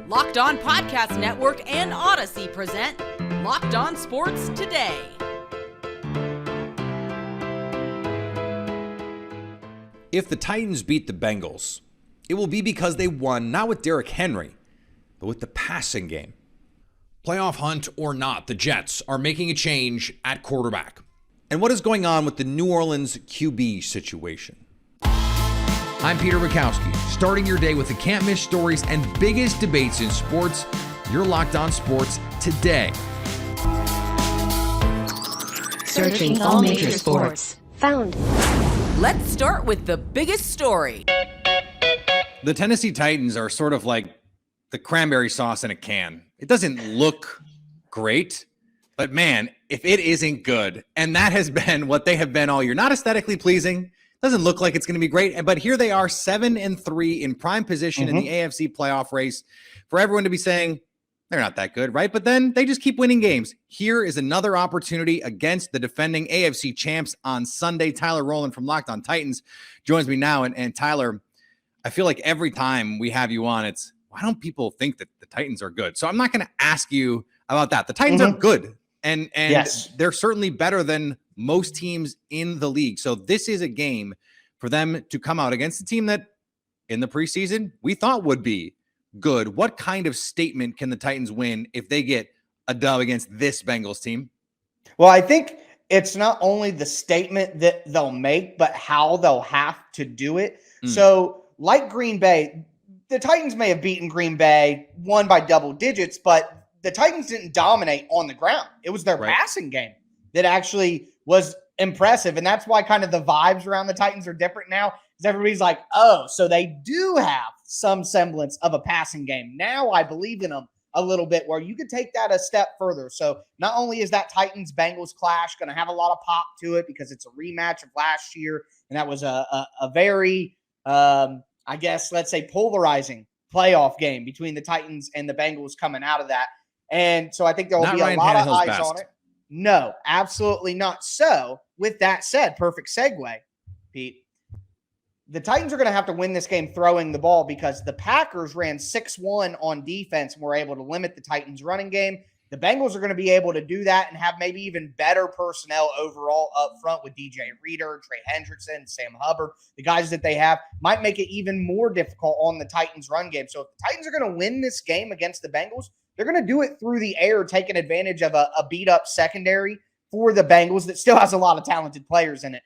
Locked On Podcast Network and Odyssey present Locked On Sports Today. If the Titans beat the Bengals, it will be because they won not with Derrick Henry, but with the passing game. Playoff hunt or not, the Jets are making a change at quarterback. And what is going on with the New Orleans QB situation? I'm Peter Bukowski, starting your day with the can't-miss stories and biggest debates in sports. You're Locked On Sports Today. Searching all major sports. Found. Let's start with the biggest story. The Tennessee Titans are sort of like the cranberry sauce in a can. It doesn't look great, but man, if it isn't good, and that has been what they have been all year, not aesthetically pleasing, doesn't look like it's going to be great, but here they are 7-3 in prime position in the AFC playoff race for everyone to be saying they're not that good, right? But then they just keep winning games. Here is another opportunity against the defending AFC champs on Sunday. Tyler Rowland from Locked On Titans joins me now. And Tyler, I feel like every time we have you on, it's why don't people think that the Titans are good? So I'm not going to ask you about that. The Titans are good, and yes, they're certainly better than most teams in the league. So this is a game for them to come out against a team that in the preseason we thought would be good. What kind of statement can the Titans win if they get a dub against this Bengals team? Well, I think it's not only the statement that they'll make, but how they'll have to do it. So like Green Bay, the Titans may have beaten Green Bay, won by double digits, but the Titans didn't dominate on the ground. It was their passing game that actually was impressive. And that's why kind of the vibes around the Titans are different now, because everybody's like, oh, so they do have some semblance of a passing game. Now I believe in them a little bit, where you could take that a step further. So not only is that Titans-Bengals clash going to have a lot of pop to it because it's a rematch of last year, and that was a very, I guess, let's say polarizing playoff game between the Titans and the Bengals coming out of that. And so I think there will be a lot of eyes on it. No, absolutely not. So with that said, perfect segue, Pete. The Titans are going to have to win this game throwing the ball because the Packers ran 6-1 on defense and were able to limit the Titans' running game. The Bengals are going to be able to do that and have maybe even better personnel overall up front with DJ Reader, Trey Hendrickson, Sam Hubbard. The guys that they have might make it even more difficult on the Titans' run game. So if the Titans are going to win this game against the Bengals, they're going to do it through the air, taking advantage of a beat-up secondary for the Bengals that still has a lot of talented players in it.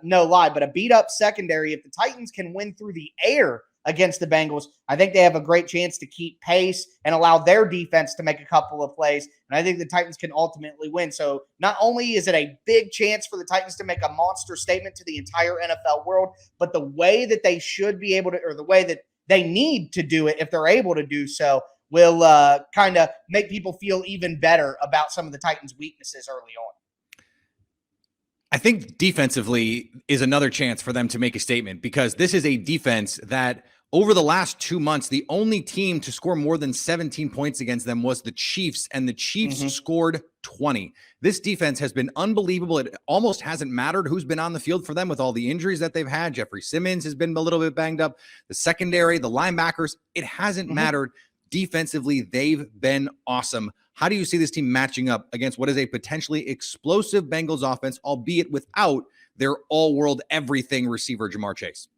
No lie, but a beat-up secondary, if the Titans can win through the air against the Bengals, I think they have a great chance to keep pace and allow their defense to make a couple of plays. And I think the Titans can ultimately win. So not only is it a big chance for the Titans to make a monster statement to the entire NFL world, but the way that they should be able to, or the way that they need to do it, if they're able to do so, will kind of make people feel even better about some of the Titans' weaknesses early on. I think defensively is another chance for them to make a statement, because this is a defense that over the last 2 months, the only team to score more than 17 points against them was the Chiefs, and the Chiefs scored 20. This defense has been unbelievable. It almost hasn't mattered who's been on the field for them with all the injuries that they've had. Jeffrey Simmons has been a little bit banged up. The secondary, the linebackers, it hasn't mattered. Defensively, they've been awesome. How do you see this team matching up against what is a potentially explosive Bengals offense, albeit without their all-world everything receiver, Jamar Chase?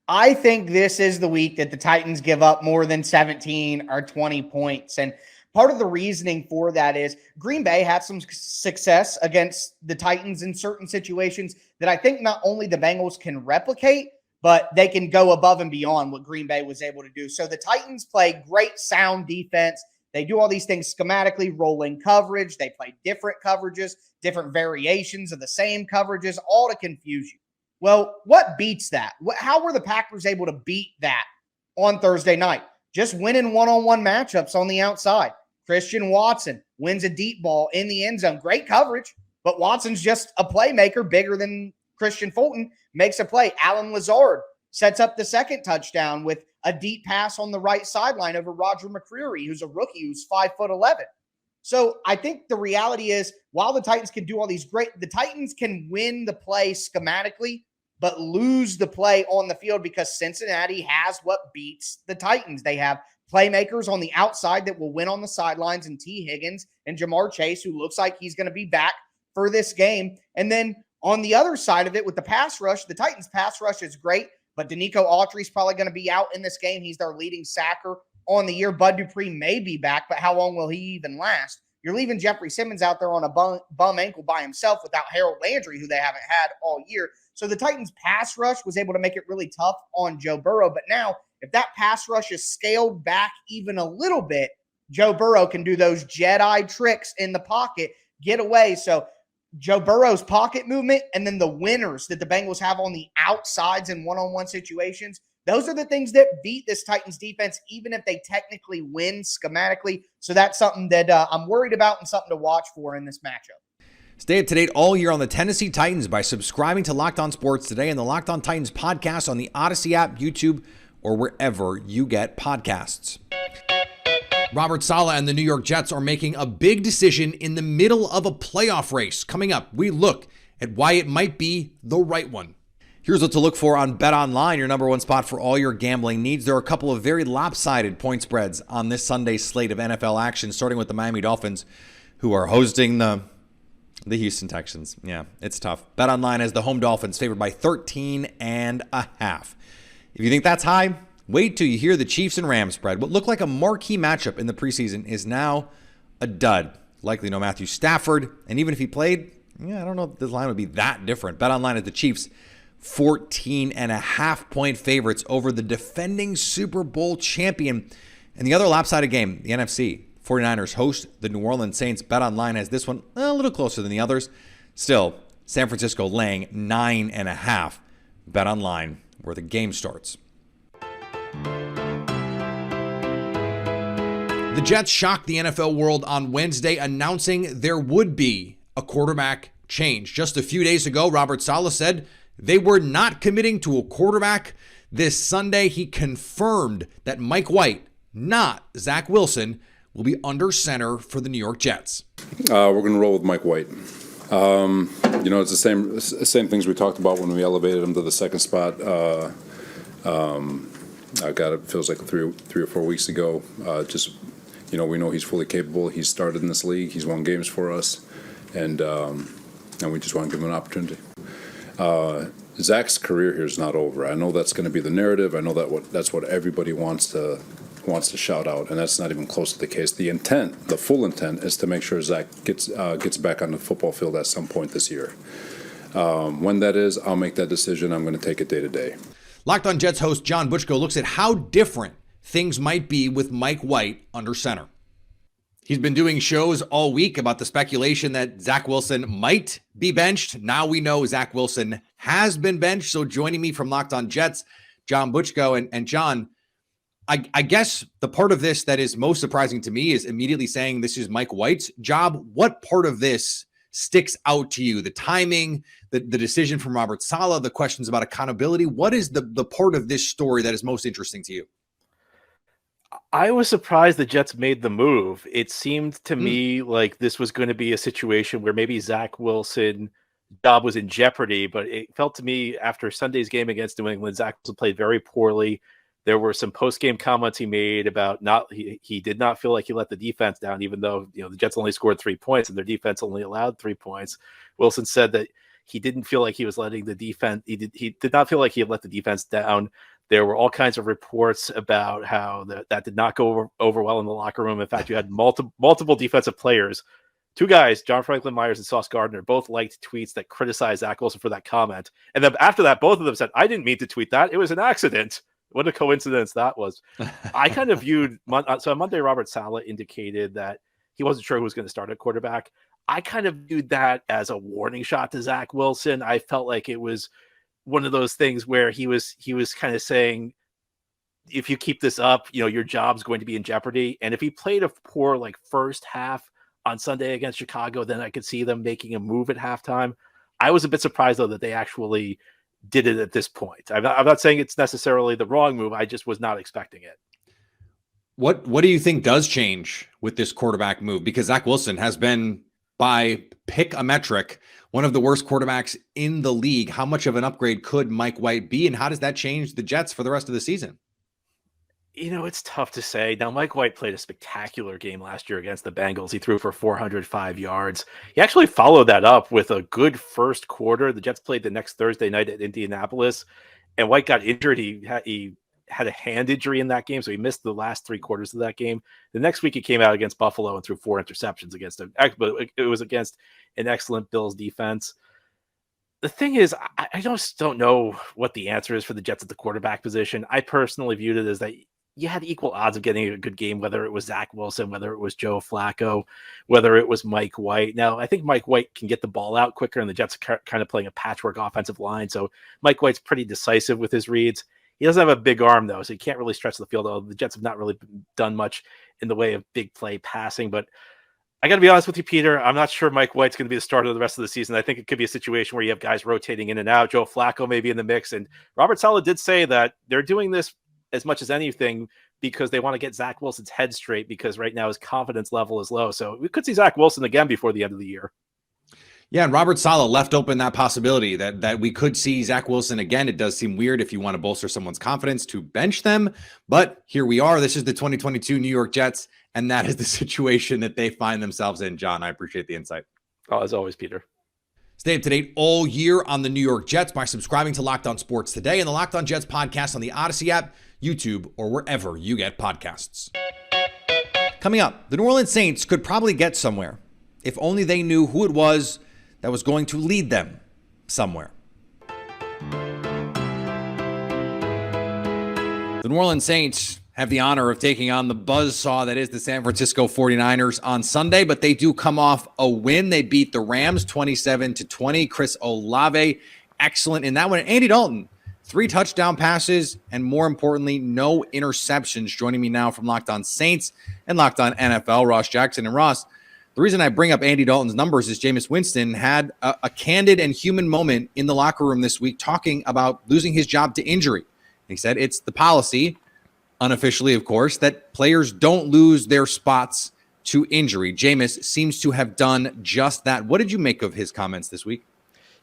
I think this is the week that the Titans give up more than 17 or 20 points. And part of the reasoning for that is Green Bay had some success against the Titans in certain situations that I think not only the Bengals can replicate, but they can go above and beyond what Green Bay was able to do. So the Titans play great sound defense. They do all these things schematically, rolling coverage. They play different coverages, different variations of the same coverages, all to confuse you. Well, what beats that? How were the Packers able to beat that on Thursday night? Just winning one-on-one matchups on the outside. Christian Watson wins a deep ball in the end zone. Great coverage, but Watson's just a playmaker bigger than Christian Fulton, makes a play. Alan Lazard sets up the second touchdown with a deep pass on the right sideline over Roger McCreary, who's a rookie who's 5'11". So I think the reality is, while the Titans can do all these the Titans can win the play schematically, but lose the play on the field because Cincinnati has what beats the Titans. They have playmakers on the outside that will win on the sidelines, and T. Higgins and Jamar Chase, who looks like he's going to be back for this game. And then on the other side of it, with the pass rush, the Titans' pass rush is great, but Danico Autry's probably going to be out in this game. He's their leading sacker on the year. Bud Dupree may be back, but how long will he even last? You're leaving Jeffrey Simmons out there on a bum ankle by himself without Harold Landry, who they haven't had all year. So the Titans' pass rush was able to make it really tough on Joe Burrow. But now, if that pass rush is scaled back even a little bit, Joe Burrow can do those Jedi tricks in the pocket, get away. So Joe Burrow's pocket movement and then the winners that the Bengals have on the outsides in one-on-one situations, those are the things that beat this Titans defense, even if they technically win schematically. So that's something that I'm worried about and something to watch for in this matchup. Stay up to date all year on the Tennessee Titans by subscribing to Locked On Sports Today and the Locked On Titans podcast on the Odyssey app, YouTube, or wherever you get podcasts. Robert Saleh and the New York Jets are making a big decision in the middle of a playoff race. Coming up, we look at why it might be the right one. Here's what to look for on BetOnline, your number one spot for all your gambling needs. There are a couple of very lopsided point spreads on this Sunday slate of NFL action, starting with the Miami Dolphins, who are hosting the Houston Texans. Yeah, it's tough. BetOnline has the home Dolphins favored by 13.5. If you think that's high, wait till you hear the Chiefs and Rams spread. What looked like a marquee matchup in the preseason is now a dud. Likely no Matthew Stafford, and even if he played, I don't know if this line would be that different. BetOnline has the Chiefs 14.5 point favorites over the defending Super Bowl champion. And the other lopsided game, the NFC, 49ers host the New Orleans Saints. BetOnline has this one a little closer than the others. Still, San Francisco laying 9.5. BetOnline, where the game starts. The Jets shocked the NFL world on Wednesday, announcing there would be a quarterback change. Just a few days ago, Robert Saleh said they were not committing to a quarterback. This Sunday, he confirmed that Mike White, not Zach Wilson, will be under center for the New York Jets. We're going to roll with Mike White. It's the same things we talked about when we elevated him to the second spot. It feels like three or 4 weeks ago. We know he's fully capable. He's started in this league. He's won games for us, and we just want to give him an opportunity. Zach's career here is not over. I know that's going to be the narrative. I know that's what everybody wants to shout out, and that's not even close to the case. The intent, the full intent, is to make sure Zach gets back on the football field at some point this year. When that is, I'll make that decision. I'm going to take it day to day. Locked On Jets host John Butchko looks at how different things might be with Mike White under center. He's been doing shows all week about the speculation that Zach Wilson might be benched. Now we know Zach Wilson has been benched. So joining me from Locked On Jets, John Butchko. And John, I guess the part of this that is most surprising to me is immediately saying this is Mike White's job. What part of this sticks out to you? The timing, the decision from Robert Saleh, the questions about accountability. What is the part of this story that is most interesting to you? I was surprised the Jets made the move. It seemed to me like this was going to be a situation where maybe Zach Wilson's job was in jeopardy, but it felt to me after Sunday's game against New England, Zach Wilson played very poorly. There were some post-game comments he made about he did not feel like he let the defense down, even though the Jets only scored 3 points and their defense only allowed 3 points. Wilson said that he didn't feel like he was letting the defense. He did not feel like he had let the defense down. There were all kinds of reports about how that did not go over well in the locker room. In fact, you had multiple defensive players. Two guys, John Franklin Myers and Sauce Gardner, both liked tweets that criticized Zach Wilson for that comment. And then after that, both of them said, "I didn't mean to tweet that. It was an accident." What a coincidence that was. I kind of viewed so on Monday, Robert Saleh indicated that he wasn't sure who was going to start at quarterback. I kind of viewed that as a warning shot to Zach Wilson. I felt like it was one of those things where he was kind of saying, if you keep this up, your job's going to be in jeopardy. And if he played a poor first half on Sunday against Chicago, then I could see them making a move at halftime. I was a bit surprised though that they actually did it at this point. I'm not saying it's necessarily the wrong move. I just was not expecting it. What do you think does change with this quarterback move? Because Zach Wilson has been, by pick a metric, one of the worst quarterbacks in the league. How much of an upgrade could Mike White be, and how does that change the Jets for the rest of the season? It's tough to say. Now, Mike White played a spectacular game last year against the Bengals. He threw for 405 yards. He actually followed that up with a good first quarter. The Jets played the next Thursday night at Indianapolis, and White got injured. He had a hand injury in that game, so he missed the last 3 quarters of that game. The next week, he came out against Buffalo and threw 4 interceptions against him. But it was against an excellent Bills defense. The thing is, I just don't know what the answer is for the Jets at the quarterback position. I personally viewed it as that you had equal odds of getting a good game, whether it was Zach Wilson, whether it was Joe Flacco, whether it was Mike White. Now, I think Mike White can get the ball out quicker, and the Jets are kind of playing a patchwork offensive line. So Mike White's pretty decisive with his reads. He doesn't have a big arm, though, so he can't really stretch the field. The Jets have not really done much in the way of big play passing. But I got to be honest with you, Peter. I'm not sure Mike White's going to be the starter of the rest of the season. I think it could be a situation where you have guys rotating in and out. Joe Flacco may be in the mix. And Robert Saleh did say that they're doing this as much as anything because they want to get Zach Wilson's head straight, because right now his confidence level is low. So we could see Zach Wilson again before the end of the year. Yeah, and Robert Saleh left open that possibility that we could see Zach Wilson again. It does seem weird if you want to bolster someone's confidence to bench them, but here we are. This is the 2022 New York Jets, and that is the situation that they find themselves in. John, I appreciate the insight. Oh, as always, Peter. Stay up to date all year on the New York Jets by subscribing to Locked On Sports Today and the Locked On Jets podcast on the Odyssey app, YouTube, or wherever you get podcasts. Coming up, the New Orleans Saints could probably get somewhere if only they knew who it was that was going to lead them somewhere. The New Orleans Saints have the honor of taking on the buzzsaw that is the San Francisco 49ers on Sunday, but they do come off a win. They beat the Rams 27-20. Chris Olave, excellent in that one. Andy Dalton, 3 touchdown passes, and more importantly, no interceptions. Joining me now from Locked On Saints and Locked On NFL, Ross Jackson. And Ross, the reason I bring up Andy Dalton's numbers is Jameis Winston had a candid and human moment in the locker room this week talking about losing his job to injury. He said it's the policy, unofficially, of course, that players don't lose their spots to injury. Jameis seems to have done just that. What did you make of his comments this week?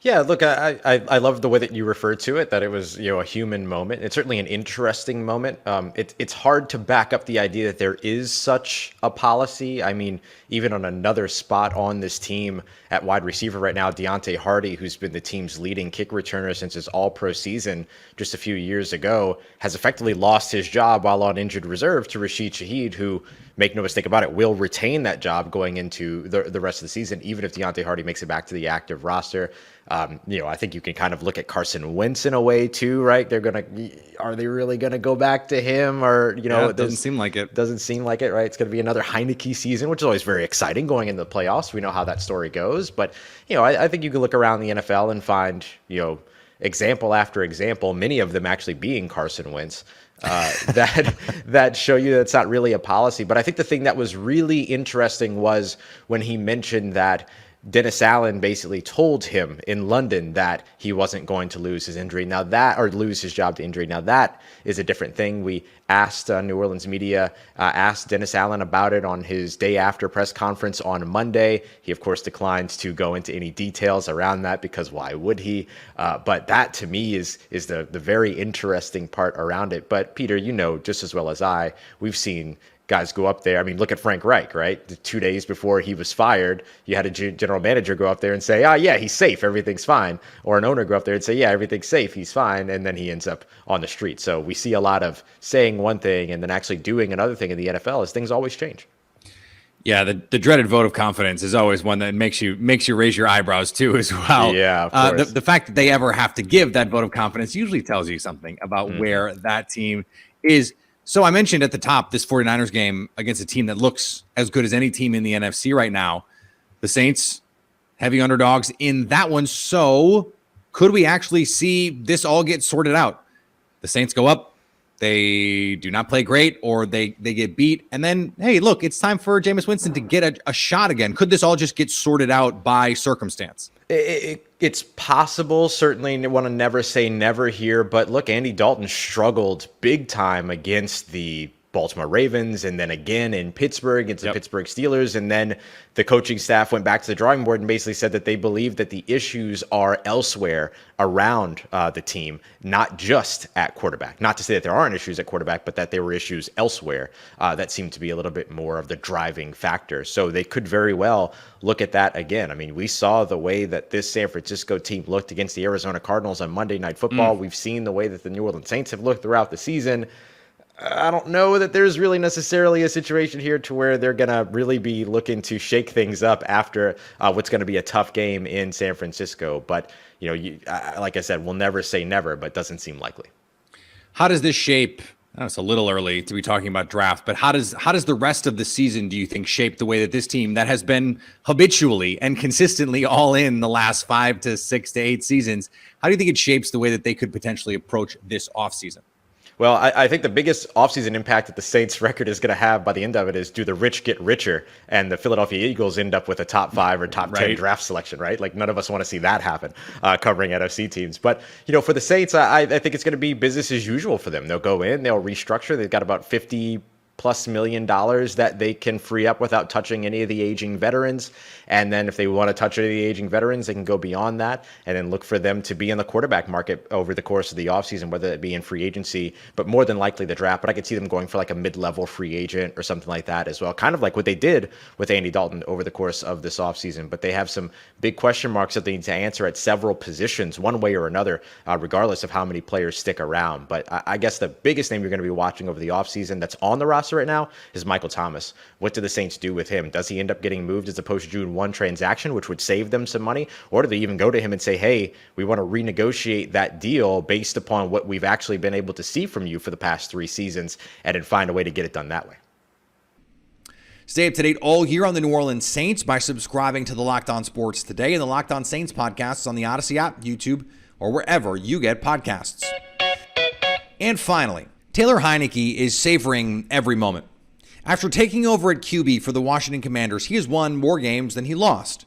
Yeah, look, I love the way that you referred to it, that it was, a human moment. It's certainly an interesting moment. It's hard to back up the idea that there is such a policy. I mean, even on another spot on this team at wide receiver right now, Deontay Hardy, who's been the team's leading kick returner since his all-pro season just a few years ago, has effectively lost his job while on injured reserve to Rashid Shaheed, who, make no mistake about it, will retain that job going into the rest of the season, even if Deontay Hardy makes it back to the active roster. I think you can kind of look at Carson Wentz in a way too, right? Are they really gonna go back to him? Or it doesn't seem like it. Doesn't seem like it, right? It's gonna be another Heinicke season, which is always very exciting going into the playoffs. We know how that story goes, but I think you can look around the NFL and find example after example, many of them actually being Carson Wentz. That show you that it's not really a policy. But I think the thing that was really interesting was when he mentioned that Dennis Allen basically told him in London that he wasn't going to lose his injury. Lose his job to injury. Now that is a different thing. We asked New Orleans media, asked Dennis Allen about it on his day after press conference on Monday. He, of course, declined to go into any details around that because why would he? But that to me is the very interesting part around it. But Peter, just as well as I, we've seen guys go up there. I mean, look at Frank Reich, right? The 2 days before he was fired, you had a general manager go up there and say, yeah, he's safe, everything's fine. Or an owner go up there and say, yeah, everything's safe, he's fine. And then he ends up on the street. So we see a lot of saying one thing and then actually doing another thing in the NFL as things always change. Yeah, the dreaded vote of confidence is always one that makes you raise your eyebrows too as well. Yeah, of course. The fact that they ever have to give that vote of confidence usually tells you something about where that team is. So I mentioned at the top this 49ers game against a team that looks as good as any team in the NFC right now. The Saints, heavy underdogs in that one. So could we actually see this all get sorted out? The Saints go up, they do not play great, or they get beat. And then, hey, look, it's time for Jameis Winston to get a shot again. Could this all just get sorted out by circumstance? It's possible. Certainly want to never say never here. But look, Andy Dalton struggled big time against the Baltimore Ravens, and then again in Pittsburgh against the Pittsburgh Steelers. And then the coaching staff went back to the drawing board and basically said that they believe that the issues are elsewhere around the team, not just at quarterback. Not to say that there aren't issues at quarterback, but that there were issues elsewhere that seemed to be a little bit more of the driving factor. So they could very well look at that again. I mean, we saw the way that this San Francisco team looked against the Arizona Cardinals on Monday Night Football. We've seen the way that the New Orleans Saints have looked throughout the season. I don't know that there's really necessarily a situation here to where they're going to really be looking to shake things up after what's going to be a tough game in San Francisco. But, like I said, we'll never say never, but it doesn't seem likely. How does this shape? I know it's a little early to be talking about draft, but how does the rest of the season, do you think, shape the way that this team that has been habitually and consistently all in the last 5 to 6 to 8 seasons, how do you think it shapes the way that they could potentially approach this offseason? Well, I think the biggest offseason impact that the Saints record is going to have by the end of it is, do the rich get richer and the Philadelphia Eagles end up with a top 5 or top 10 draft selection, right? Like, none of us want to see that happen covering NFC teams. But, for the Saints, I think it's going to be business as usual for them. They'll go in, they'll restructure. They've got about $50+ million that they can free up without touching any of the aging veterans. And then if they want to touch any of the aging veterans, they can go beyond that and then look for them to be in the quarterback market over the course of the offseason, whether it be in free agency, but more than likely the draft. But I could see them going for like a mid-level free agent or something like that as well, kind of like what they did with Andy Dalton over the course of this offseason. But they have some big question marks that they need to answer at several positions, one way or another, regardless of how many players stick around. But I guess the biggest name you're going to be watching over the offseason that's on the roster right now is Michael Thomas. What do the Saints do with him? Does he end up getting moved as a post-June 1 transaction, which would save them some money? Or do they even go to him and say, hey, we want to renegotiate that deal based upon what we've actually been able to see from you for the past 3 seasons, and then find a way to get it done that way? Stay up to date all year on the New Orleans Saints by subscribing to the Locked On Sports Today and the Locked On Saints podcasts on the Odyssey app, YouTube, or wherever you get podcasts. And finally, Taylor Heinicke is savoring every moment. After taking over at QB for the Washington Commanders, he has won more games than he lost.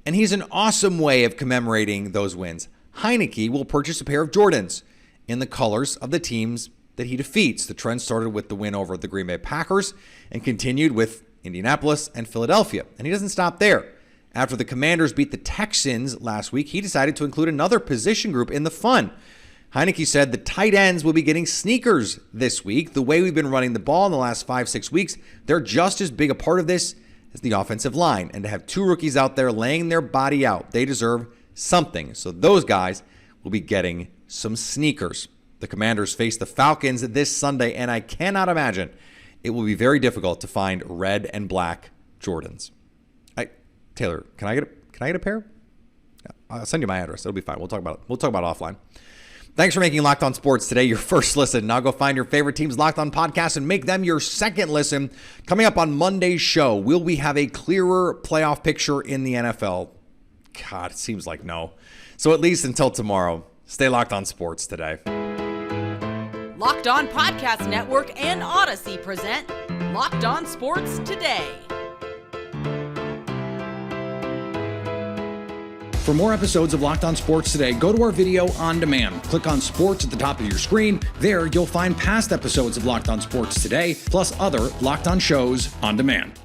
And he's an awesome way of commemorating those wins. Heinicke will purchase a pair of Jordans in the colors of the teams that he defeats. The trend started with the win over the Green Bay Packers and continued with Indianapolis and Philadelphia. And he doesn't stop there. After the Commanders beat the Texans last week, he decided to include another position group in the fun. Heinicke said the tight ends will be getting sneakers this week. The way we've been running the ball in the last 5-6 weeks, they're just as big a part of this as the offensive line. And to have 2 rookies out there laying their body out, they deserve something. So those guys will be getting some sneakers. The Commanders face the Falcons this Sunday, and I cannot imagine it will be very difficult to find red and black Jordans. Taylor, can I get a pair? I'll send you my address. It'll be fine. We'll talk about it offline. Thanks for making Locked On Sports Today your first listen. Now go find your favorite team's Locked On podcast and make them your second listen. Coming up on Monday's show, will we have a clearer playoff picture in the NFL? God, it seems like no. So at least until tomorrow, stay Locked On Sports Today. Locked On Podcast Network and Odyssey present Locked On Sports Today. For more episodes of Locked On Sports Today, go to our video on demand. Click on Sports at the top of your screen. There, you'll find past episodes of Locked On Sports Today, plus other Locked On shows on demand.